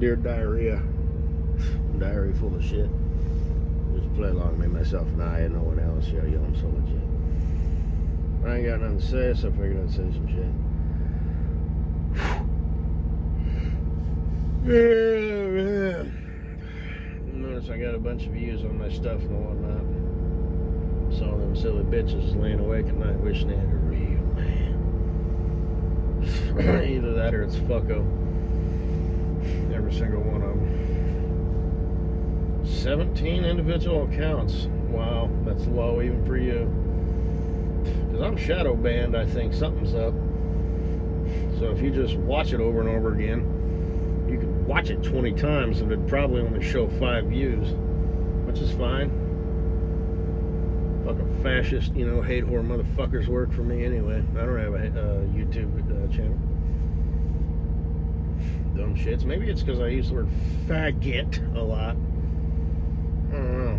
Dear diarrhea. Diary full of shit. Just play along, me, myself, and I, and no one else. Yo, I'm so legit. I ain't got nothing to say, so I figured I'd say some shit. Yeah, man. Notice I got a bunch of views on my stuff and whatnot. Some of them silly bitches laying awake at night wishing they had a real man. Either that or it's fucko. Every single one of them. 17 individual accounts. Wow, that's low even for you. Because I'm shadow banned, I think something's up. So if you just watch it over and over again, you could watch it 20 times and it'd probably only show 5 views, which is fine. Fucking fascist, hate whore motherfuckers work for me anyway. I don't have a YouTube channel. Dumb shits. Maybe it's because I use the word faggot a lot. I don't know.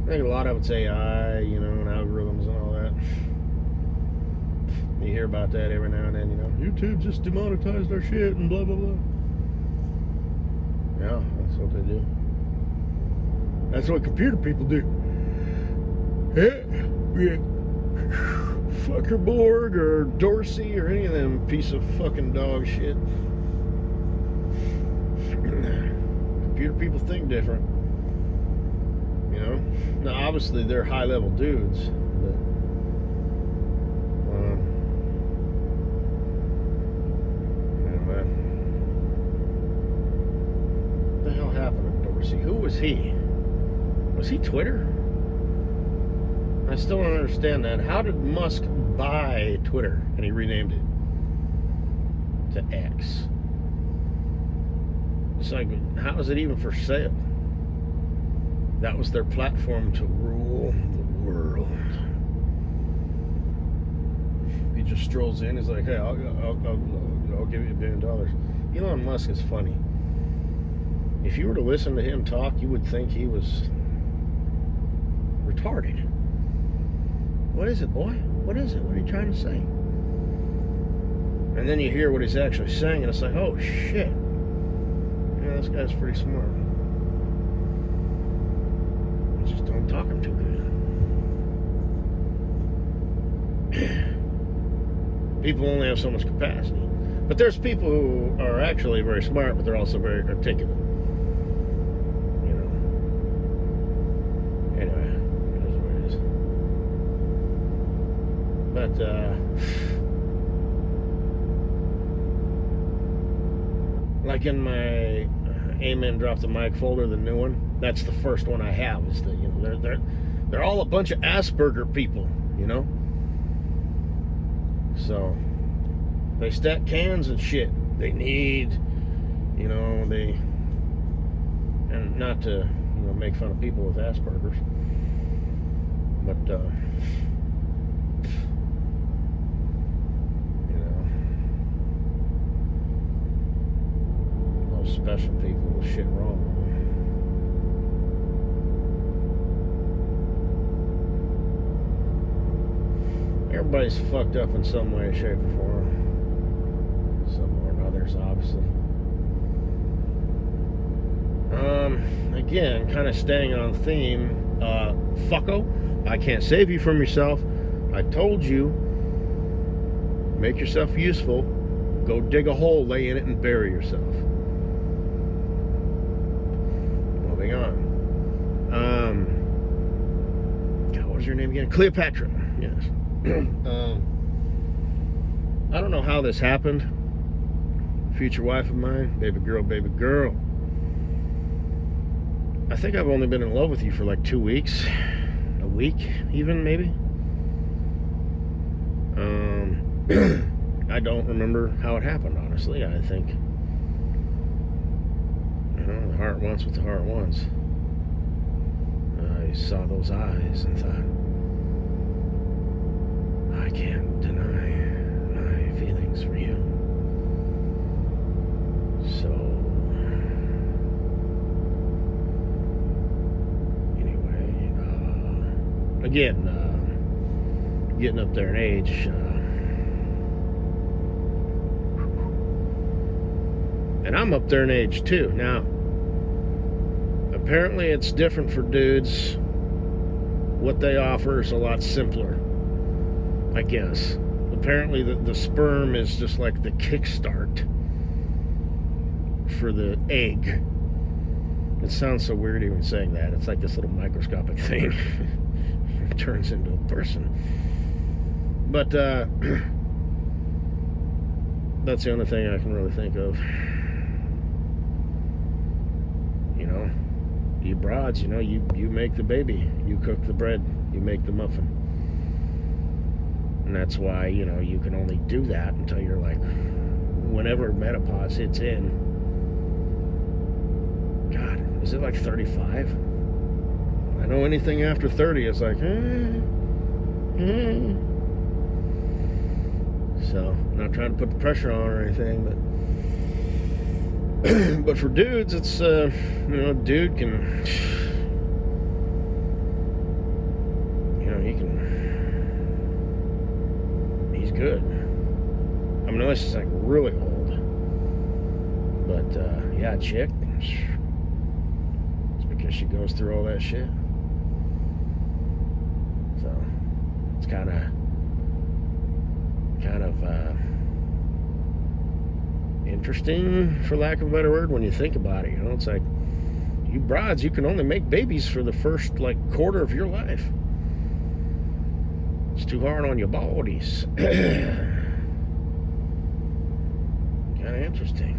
I think a lot of it's AI, and algorithms and all that. You hear about that every now and then, YouTube just demonetized our shit and blah, blah, blah. Yeah, that's what they do. That's what computer people do. Yeah. Fuckerborg or Dorsey or any of them piece of fucking dog shit. Computer people think different. Now obviously they're high level dudes, but anyway. What the hell happened to Dorsey? Who was he? Was he Twitter? I still don't understand that. How did Musk buy Twitter and he renamed it to X? It's like, how is it even for sale? That was their platform to rule the world. He just strolls in. He's like, hey, I'll give you $1 billion. Elon Musk is funny. If you were to listen to him talk, you would think he was retarded. What is it, boy? What is it? What are you trying to say? And then you hear what he's actually saying, and it's like, oh, shit. Yeah, this guy's pretty smart. I just don't talk him too good. People only have so much capacity. But there's people who are actually very smart, but they're also very articulate. Anyway, that's what it is. But, like in my Amen Drop the Mic folder, the new one, that's the first one I have. Is that they're all a bunch of Asperger people, So they stack cans and shit. They need, and not to make fun of people with Asperger's, but those special people with shit wrong. Everybody's fucked up in some way, shape, or form. Some more than others, obviously. Again, kind of staying on theme. Fucko, I can't save you from yourself. I told you, make yourself useful. Go dig a hole, lay in it, and bury yourself. Moving on. God, what was your name again? Cleopatra. Yes. I don't know how this happened. Future wife of mine, baby girl. I think I've only been in love with you for like 2 weeks, a week even, maybe. I don't remember how it happened, honestly. I think, the heart wants what the heart wants. I saw those eyes and thought, I can't deny my feelings for you. So, anyway, again, getting up there in age, And I'm up there in age too. Now, apparently it's different for dudes. What they offer is a lot simpler, I guess. Apparently the sperm is just like the kickstart for the egg. It sounds so weird even saying that. It's like this little microscopic thing. It turns into a person. But that's the only thing I can really think of. You know, you broads, you know, you make the baby, you cook the bread, you make the muffin. And that's why, you know, you can only do that until you're like, whenever menopause hits in. God, is it like 35? I know anything after 30 is like, So, I'm not trying to put the pressure on or anything, but for dudes, it's, you know, dude can, you know, he's good. I mean, unless he's like really old. But, yeah, chick, it's because she goes through all that shit. So, it's kind of interesting, for lack of a better word, when you think about it. You know, it's like, you broads, you can only make babies for the first like quarter of your life. It's too hard on your bodies. Kind of interesting.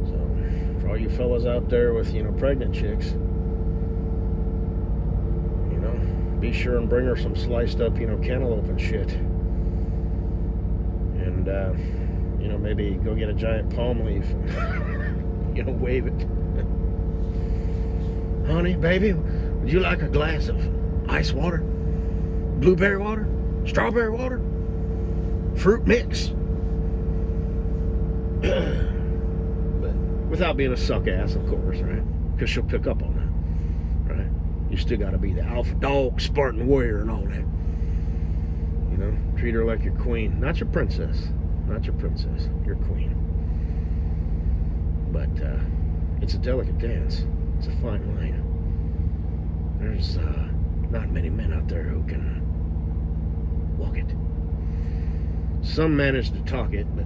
So, for all you fellas out there with, you know, pregnant chicks, you know, be sure and bring her some sliced up, you know, cantaloupe and shit. And, you know, maybe go get a giant palm leaf and, you know, wave it. Honey, baby, would you like a glass of ice water? Blueberry water? Strawberry water? Fruit mix? But without being a suck ass, of course, right? Because she'll pick up on that, right? You still got to be the alpha dog, Spartan warrior, and all that. You know, treat her like your queen, not your princess, not your princess, your queen. But it's a delicate dance. It's a fine line. There's not many men out there who can walk it. Some manage to talk it, but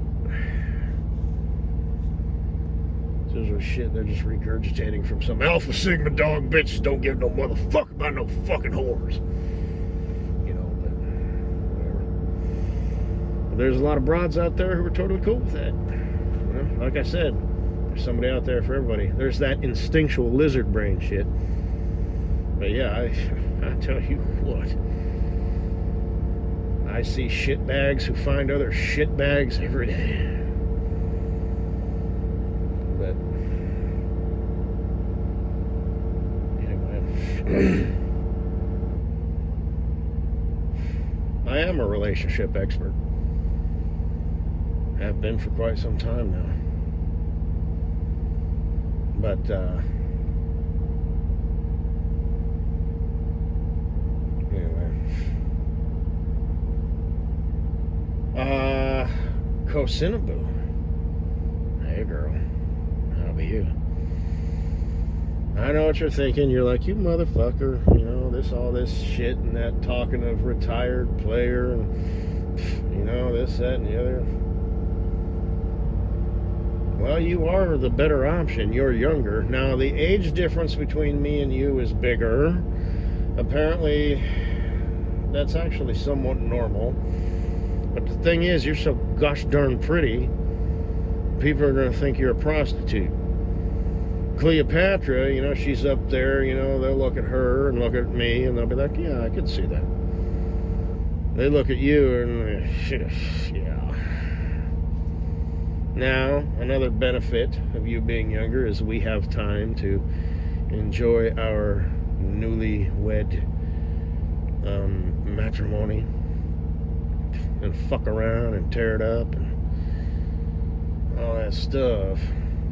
those are shit they're just regurgitating from some alpha sigma dog bitches don't give no motherfucker about no fucking whores. You know, but whatever. But there's a lot of broads out there who are totally cool with that. You know, like I said, there's somebody out there for everybody. There's that instinctual lizard brain shit. But yeah, I tell you what, I see shitbags who find other shitbags every day. But anyway, I am a relationship expert. Have been for quite some time now. But Kosinaboo. Hey girl, how be you? I know what you're thinking. You're like, you motherfucker, you know, all this shit and that, talking of retired player and, you know, this, that, and the other. Well, you are the better option. You're younger. Now, the age difference between me and you is bigger. Apparently, that's actually somewhat normal. But the thing is, you're so gosh darn pretty, people are going to think you're a prostitute. Cleopatra, you know, she's up there, you know, they'll look at her and look at me, and they'll be like, yeah, I can see that. They look at you and, yeah. Now, another benefit of you being younger is we have time to enjoy our newlywed matrimony and fuck around and tear it up and all that stuff.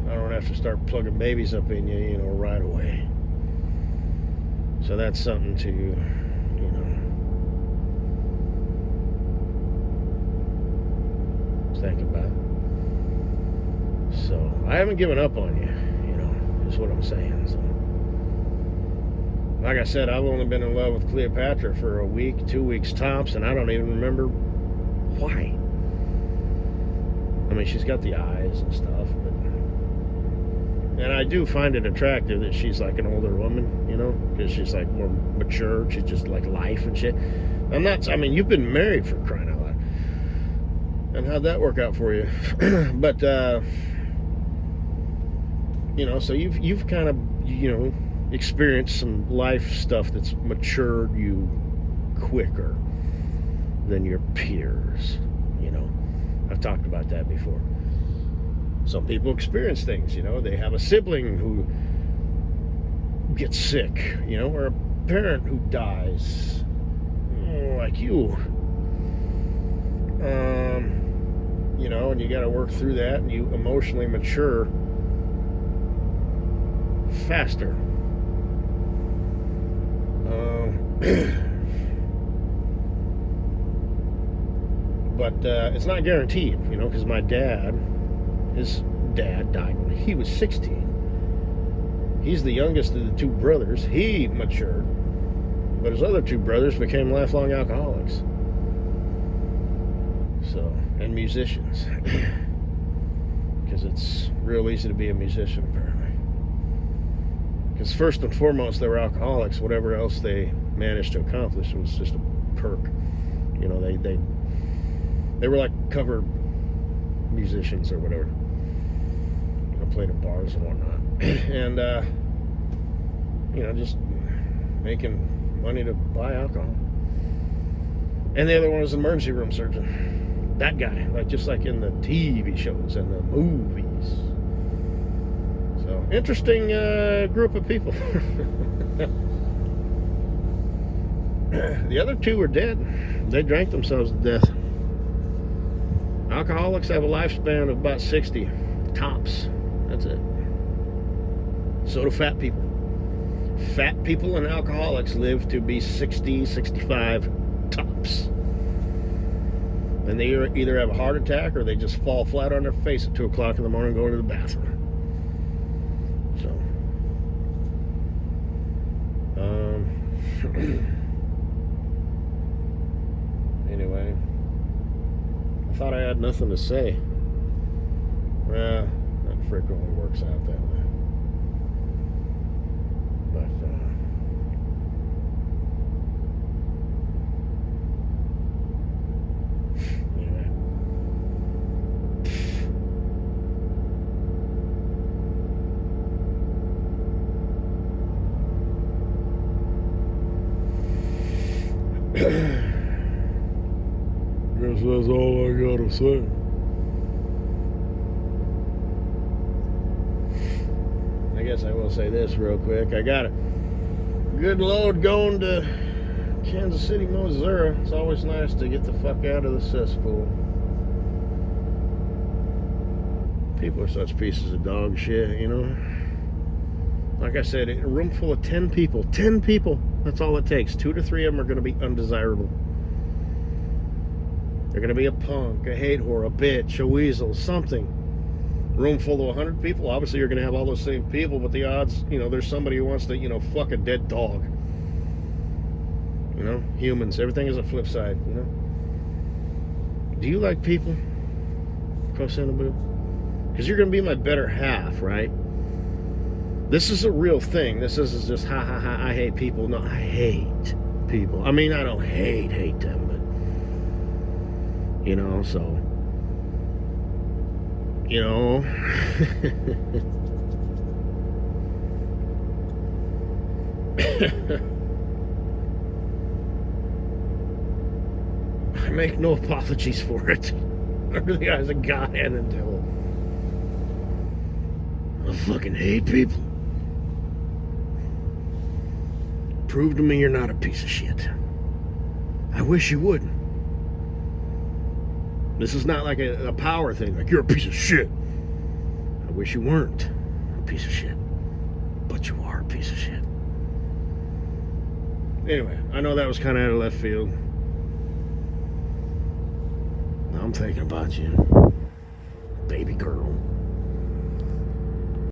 I don't have to start plugging babies up in you, you know, right away. So that's something to, you know, think about. So I haven't given up on you, is what I'm saying. So, like I said, I've only been in love with Cleopatra for a week, 2 weeks tops, and I don't even remember why. I mean, she's got the eyes and stuff, and I do find it attractive that she's like an older woman, because she's like more mature. She's just like life and shit. I mean, you've been married, for crying out loud. And how'd that work out for you? But, so you've kind of, experienced some life stuff that's matured you quicker than your peers, I've talked about that before. Some people experience things, they have a sibling who gets sick, or a parent who dies, like you. And you got to work through that, and you emotionally mature faster. But it's not guaranteed, because my dad, his dad died when he was 16. He's the youngest of the two brothers. He matured, but his other two brothers became lifelong alcoholics. So, and musicians. Because it's real easy to be a musician, apparently. Because first and foremost, they were alcoholics. Whatever else they managed to accomplish was just a perk. They were like cover musicians or whatever. Played in bars and whatnot. And, just making money to buy alcohol. And the other one was an emergency room surgeon. That guy, just like in the TV shows and the movies. So, interesting group of people. The other two are dead. They drank themselves to death. Alcoholics have a lifespan of about 60 tops. That's it. So do fat people. Fat people and alcoholics live to be 60, 65 tops. And they either have a heart attack or they just fall flat on their face at 2 o'clock in the morning going to the bathroom. So, anyway, I thought I had nothing to say. Well, that frequently works out that way. But, anyway. Guess that's all I gotta say. I guess I will say this real quick. I got a good load going to Kansas City, Missouri. It's always nice to get the fuck out of the cesspool. People are such pieces of dog shit, Like I said, in a room full of 10 people, that's all it takes. 2 to 3 of them are going to be undesirable. They're going to be a punk, a hate whore, a bitch, a weasel, something. Room full of 100 people, obviously you're going to have all those same people, but the odds, there's somebody who wants to, fuck a dead dog. Humans, everything is a flip side, Do you like people? Cosinabu? Because you're going to be my better half, right? This is a real thing. This isn't just, ha, ha, ha, I hate people. No, I hate people. I mean, I don't hate them, but, so... I make no apologies for it. Under the eyes of God and the devil. I fucking hate people. Prove to me you're not a piece of shit. I wish you would. This is not like a power thing, like you're a piece of shit. I wish you weren't a piece of shit. But you are a piece of shit. Anyway, I know that was kind of out of left field. Now I'm thinking about you. baby girl.